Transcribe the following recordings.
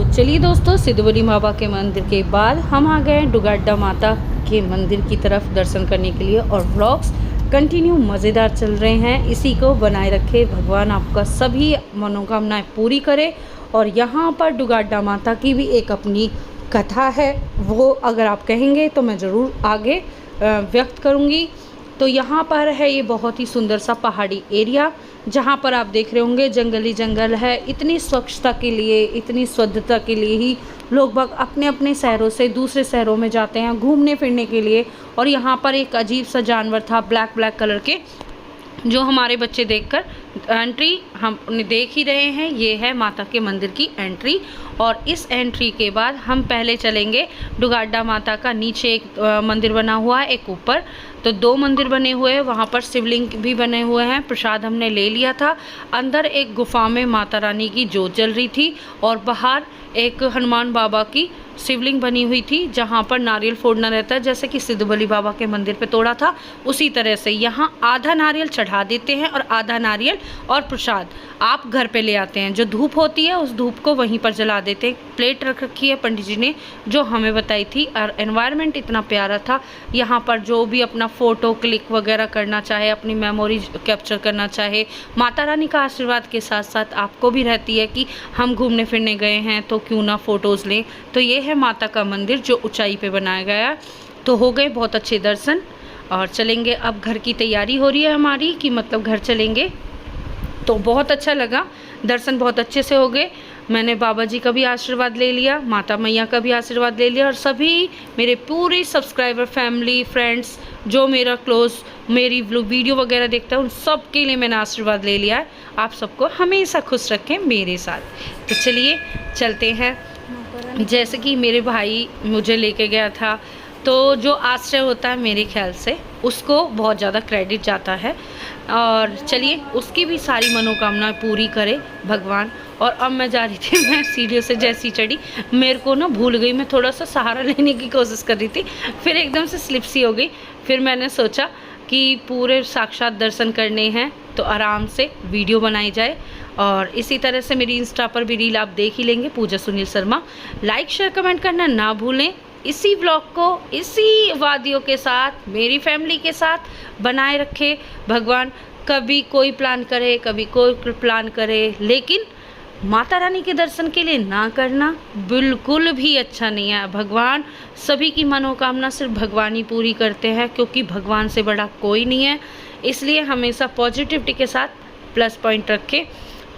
चलिए दोस्तों, सिद्धवली बाबा के मंदिर के बाद हम आ गए डुगाड्डा माता के मंदिर की तरफ दर्शन करने के लिए और व्लॉग्स कंटिन्यू मज़ेदार चल रहे हैं। इसी को बनाए रखे, भगवान आपका सभी मनोकामनाएं पूरी करे। और यहाँ पर डुगाड्डा माता की भी एक अपनी कथा है, वो अगर आप कहेंगे तो मैं ज़रूर आगे व्यक्त करूँगी। तो यहाँ पर है ये बहुत ही सुंदर सा पहाड़ी एरिया, जहाँ पर आप देख रहे होंगे जंगली जंगल है। इतनी स्वच्छता के लिए, इतनी शुद्धता के लिए ही लोग बाग अपने अपने शहरों से दूसरे शहरों में जाते हैं घूमने फिरने के लिए। और यहाँ पर एक अजीब सा जानवर था ब्लैक कलर के, जो हमारे बच्चे देखकर एंट्री हम देख ही रहे हैं। ये है माता के मंदिर की एंट्री। और इस एंट्री के बाद हम पहले चलेंगे डुगाड्डा माता का, नीचे एक मंदिर बना हुआ है, एक ऊपर, तो 2 मंदिर बने हुए हैं। वहाँ पर शिवलिंग भी बने हुए हैं। प्रसाद हमने ले लिया था। अंदर एक गुफा में माता रानी की जोत जल रही थी और बाहर एक हनुमान बाबा की शिवलिंग बनी हुई थी, जहाँ पर नारियल फोड़ना रहता है, जैसे कि सिद्धवली बाबा के मंदिर पे तोड़ा था उसी तरह से। यहाँ आधा नारियल चढ़ा देते हैं और आधा नारियल और प्रसाद आप घर पे ले आते हैं। जो धूप होती है उस धूप को वहीं पर जला देते हैं। प्लेट रख रखी है पंडित जी ने, जो हमें बताई थी। और एनवायरनमेंट इतना प्यारा था। यहाँ पर जो भी अपना फ़ोटो क्लिक वगैरह करना चाहे, अपनी मेमोरी कैप्चर करना चाहे, माता रानी का आशीर्वाद के साथ साथ आपको भी रहती है कि हम घूमने फिरने गए हैं तो क्यों ना फ़ोटोज़ लें। तो ये है माता का मंदिर जो ऊंचाई पे बनाया गया। तो हो गए बहुत अच्छे दर्शन और चलेंगे अब। घर की तैयारी हो रही है हमारी कि मतलब घर चलेंगे। तो बहुत अच्छा लगा, दर्शन बहुत अच्छे से हो गए। मैंने बाबा जी का भी आशीर्वाद ले लिया, माता मैया का भी आशीर्वाद ले लिया, और सभी मेरे पूरे सब्सक्राइबर, फैमिली, फ्रेंड्स जो मेरा क्लोज़ मेरी वीडियो वगैरह देखता है, उन सब के लिए मैंने आशीर्वाद ले लिया है। आप सबको हमेशा खुश रखें मेरे साथ। तो चलिए चलते हैं। जैसे कि मेरे भाई मुझे लेके गया था, तो जो आश्रय होता है मेरे ख्याल से उसको बहुत ज़्यादा क्रेडिट जाता है। और चलिए उसकी भी सारी मनोकामनाएं पूरी करे भगवान। और अब मैं जा रही थी, मैं सीढ़ियों से जैसी चढ़ी, मेरे को ना भूल गई, मैं थोड़ा सा सहारा लेने की कोशिश कर रही थी, फिर एकदम से स्लिप सी हो गई। फिर मैंने सोचा कि पूरे साक्षात दर्शन करने हैं तो आराम से वीडियो बनाई जाए। और इसी तरह से मेरी इंस्टा पर भी रील आप देख ही लेंगे, Puja Sunil Sharma. Like share comment करना ना भूलें। इसी ब्लॉग को इसी वादियों के साथ मेरी फैमिली के साथ बनाए रखे भगवान। कभी कोई प्लान करे, कभी कोई प्लान करे, लेकिन माता रानी के दर्शन के लिए ना करना बिल्कुल भी अच्छा नहीं है। भगवान सभी की मनोकामना सिर्फ भगवान ही पूरी करते हैं, क्योंकि भगवान से बड़ा कोई नहीं है। इसलिए हमेशा पॉजिटिविटी के साथ प्लस पॉइंट रखें।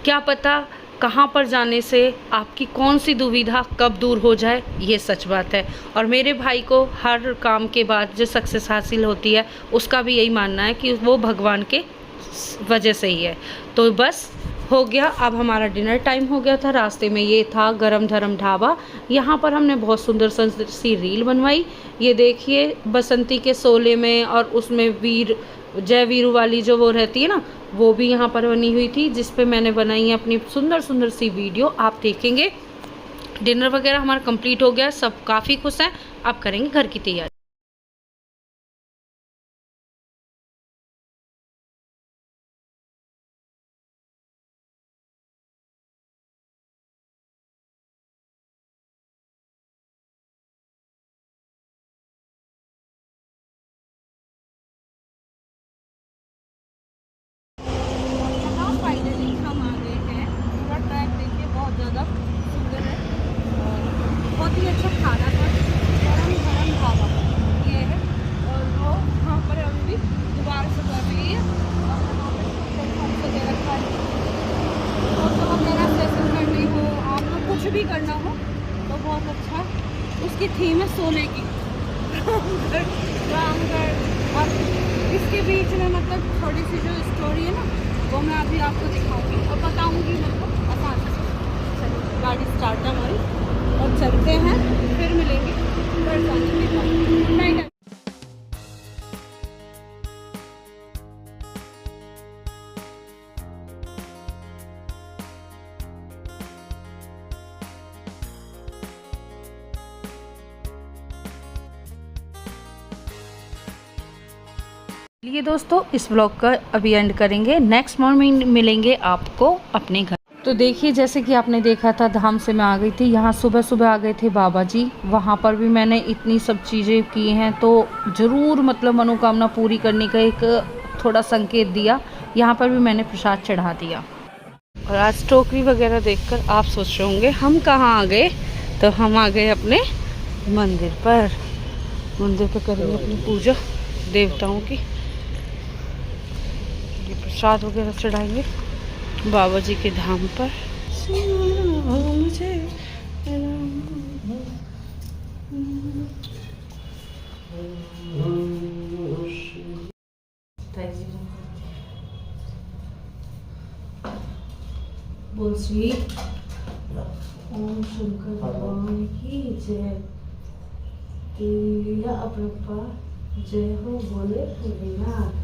क्या पता कहाँ पर जाने से आपकी कौन सी दुविधा कब दूर हो जाए, ये सच बात है। और मेरे भाई को हर काम के बाद जो सक्सेस हासिल होती है, उसका भी यही मानना है कि वो भगवान के वजह से ही है। तो बस हो गया। अब हमारा डिनर टाइम हो गया था। रास्ते में ये था गरम धरम ढाबा। यहाँ पर हमने बहुत सुंदर सी रील बनवाई। ये देखिए बसंती के शोले में, और उसमें वीर जय वीरू वाली जो वो रहती है ना, वो भी यहाँ पर बनी हुई थी, जिस पे मैंने बनाई है अपनी सुंदर सी वीडियो, आप देखेंगे। डिनर वगैरह हमारा कंप्लीट हो गया, सब काफ़ी खुश हैं। अब करेंगे घर की तैयारी। फाइनली हम आ गए हैं। पूरा ट्रैक देखिए बहुत ज़्यादा सुंदर है और बहुत ही अच्छा खाना था। गरम गरम ढाबा ये है। और वो वहाँ पर अभी भी दोबारा से कर रही है और वहाँ पर सजा रखा है। फोटो वगैरह सेशन करनी हो, आप लोग कुछ भी करना हो तो बहुत अच्छा। उसकी थीम है सोने की रामगढ़। और इसके बीच में मतलब थोड़ी सी जो स्टोरी है ना, वो मैं अभी आपको दिखाऊंगी और बताऊंगी मतलब आसान से। चलिए गाड़ी स्टार्ट है हमारी और चलते हैं, फिर मिलेंगे घर जाने के बाद। नाइट। चलिए दोस्तों, इस व्लॉग का अभी एंड करेंगे। नेक्स्ट मॉर्निंग मिलेंगे आपको अपने घर। तो देखिए, जैसे कि आपने देखा था धाम से मैं आ गई थी, यहाँ सुबह सुबह आ गए थे बाबा जी। वहाँ पर भी मैंने इतनी सब चीज़ें की हैं, तो ज़रूर मतलब मनोकामना पूरी करने का एक थोड़ा संकेत दिया। यहाँ पर भी मैंने प्रसाद चढ़ा दिया। और आज टोकरी वगैरह देखकर आप सोच रहे होंगे हम कहाँ आ गए, तो हम आ गए अपने मंदिर पर। मंदिर पर करेंगे अपनी पूजा देवताओं की, प्रसाद वगैरह चढ़ाएंगे बाबा जी के धाम पर। मुझे बोल श्री ओम शंकर भगवान की जय, लीला अपरंपार जय हो बोले भोलेनाथ।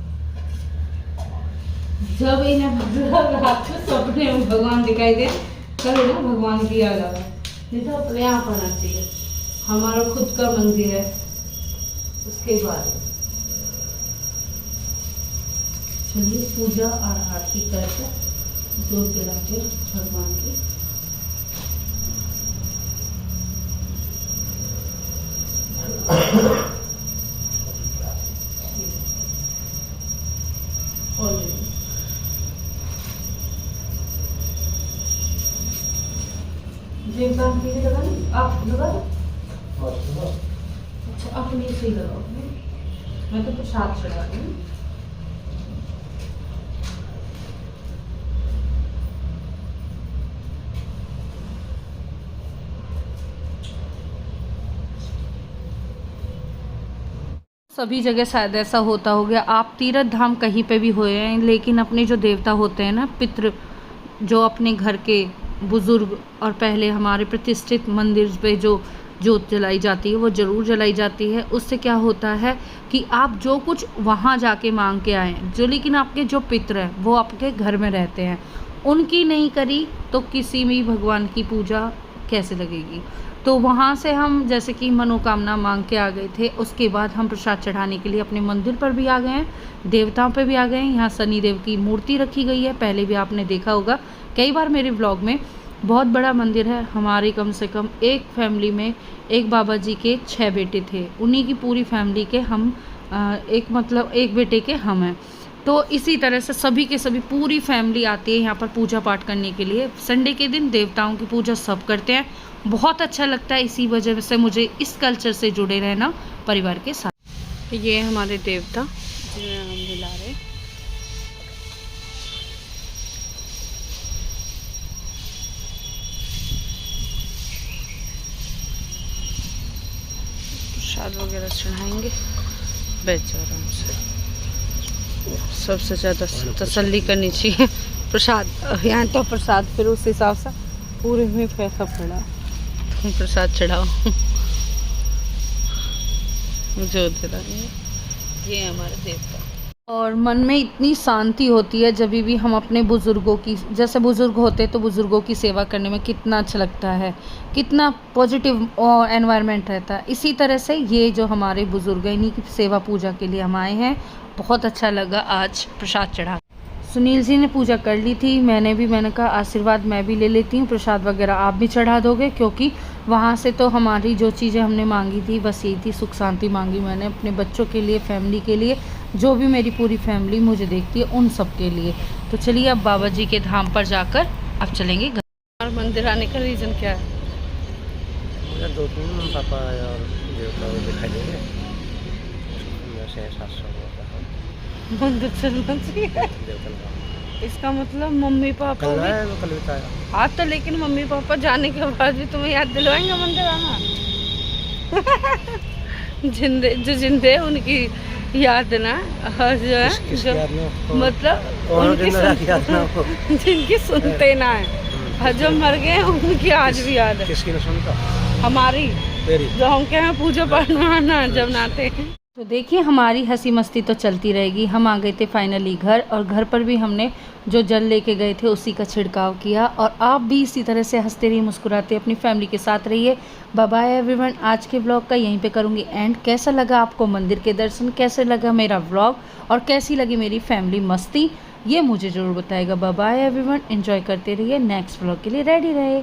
जब इन्हें रात को सपने में भगवान दिखाई दे, करो ना भगवान की याद आवे, नहीं तो अपने आप आना चाहिए। हमारा खुद का मंदिर है। उसके बाद चलिए पूजा और आरती करके जोत जला के भगवान की आप लगा दो। अच्छा अपने से ही लगाओ, मैं तो प्रसाद चढ़ा रही हूँ। सभी जगह शायद ऐसा होता हो गया, आप तीर्थ धाम कहीं पे भी हुए हैं, लेकिन अपने जो देवता होते हैं ना, पितृ, जो अपने घर के बुजुर्ग, और पहले हमारे प्रतिष्ठित मंदिर पे जो जोत जलाई जाती है वो ज़रूर जलाई जाती है। उससे क्या होता है कि आप जो कुछ वहाँ जाके मांग के आए हैं, जो लेकिन आपके जो पितृ हैं वो आपके घर में रहते हैं, उनकी नहीं करी तो किसी भी भगवान की पूजा कैसे लगेगी। तो वहाँ से हम जैसे कि मनोकामना मांग के आ गए थे। उसके बाद हम प्रसाद चढ़ाने के लिए अपने मंदिर पर भी आ गए हैं, देवताओं पे भी आ गए हैं। यहाँ शनि देव की मूर्ति रखी गई है, पहले भी आपने देखा होगा कई बार मेरे व्लॉग में। बहुत बड़ा मंदिर है। हमारे कम से कम एक फैमिली में एक बाबा जी के 6 बेटे थे, उन्हीं की पूरी फैमिली के हम एक बेटे के हम हैं। तो इसी तरह से सभी के सभी पूरी फैमिली आती है यहाँ पर पूजा पाठ करने के लिए। संडे के दिन देवताओं की पूजा सब करते हैं, बहुत अच्छा लगता है। इसी वजह से मुझे इस कल्चर से जुड़े रहना परिवार के साथ। ये हमारे देवता जिन्हें हम मिला रहे हैं। प्रसाद वगैरह चढ़ाएंगे, बैठ जाओ आराम से। सबसे ज़्यादा तसल्ली करनी चाहिए प्रसाद, यहाँ तो प्रसाद फिर उस हिसाब से पूरे में पैसा पड़ा, तुम प्रसाद चढ़ाओ। जो ये हमारे देवता। और मन में इतनी शांति होती है जब भी हम अपने बुज़ुर्गों की, जैसे बुज़ुर्ग होते तो बुज़ुर्गों की सेवा करने में कितना अच्छा लगता है, कितना पॉजिटिव एनवायरनमेंट रहता है। इसी तरह से ये जो हमारे बुज़ुर्ग हैं, इन्हीं की सेवा पूजा के लिए हम आए हैं। बहुत अच्छा लगा आज प्रसाद चढ़ा। सुनील जी ने पूजा कर ली थी, मैंने कहा आशीर्वाद मैं भी ले लेती हूँ, प्रसाद वगैरह आप भी चढ़ा दोगे, क्योंकि वहाँ से तो हमारी जो चीज़ें हमने मांगी थी बस यही थी, सुख शांति मांगी मैंने अपने बच्चों के लिए, फैमिली के लिए, जो भी मेरी पूरी फैमिली मुझे देखती है उन सब के लिए। तो चलिए अब बाबा जी के धाम पर जाकर अब चलेंगे घर। और मंदिर आने का रीज़न क्या है? मुझे 2-3 पापा और देवता दिखाई दे रहे, जैसे 700 मंदिर चलना चाहिए। इसका मतलब मम्मी पापा भी आज तो, लेकिन मम्मी पापा जाने के बाद भी तुम्हें याद दिलवाएंगे मंदिर आना। जिंदे उनकी याद ना, जो है जो मतलब जिनकी सुनते ना है, जो मर गए उनकी आज भी याद है। किसकी सुनता? हमारी, जो हम क्या है पूजा पाठ में आना जब नाते हैं। तो देखिए हमारी हंसी मस्ती तो चलती रहेगी। हम आ गए थे फाइनली घर, और घर पर भी हमने जो जल लेके गए थे उसी का छिड़काव किया। और आप भी इसी तरह से हंसते रहिए, मुस्कुराते अपनी फैमिली के साथ रहिए। Bye bye everyone. आज के व्लॉग का यहीं पे करूँगी एंड। कैसा लगा आपको मंदिर के दर्शन, कैसे लगा मेरा व्लॉग, और कैसी लगी मेरी फैमिली मस्ती, ये मुझे ज़रूर बताएगा। बाय बाय एवरीवन, एंजॉय करते रहिए, नेक्स्ट व्लॉग के लिए रेडी रहे।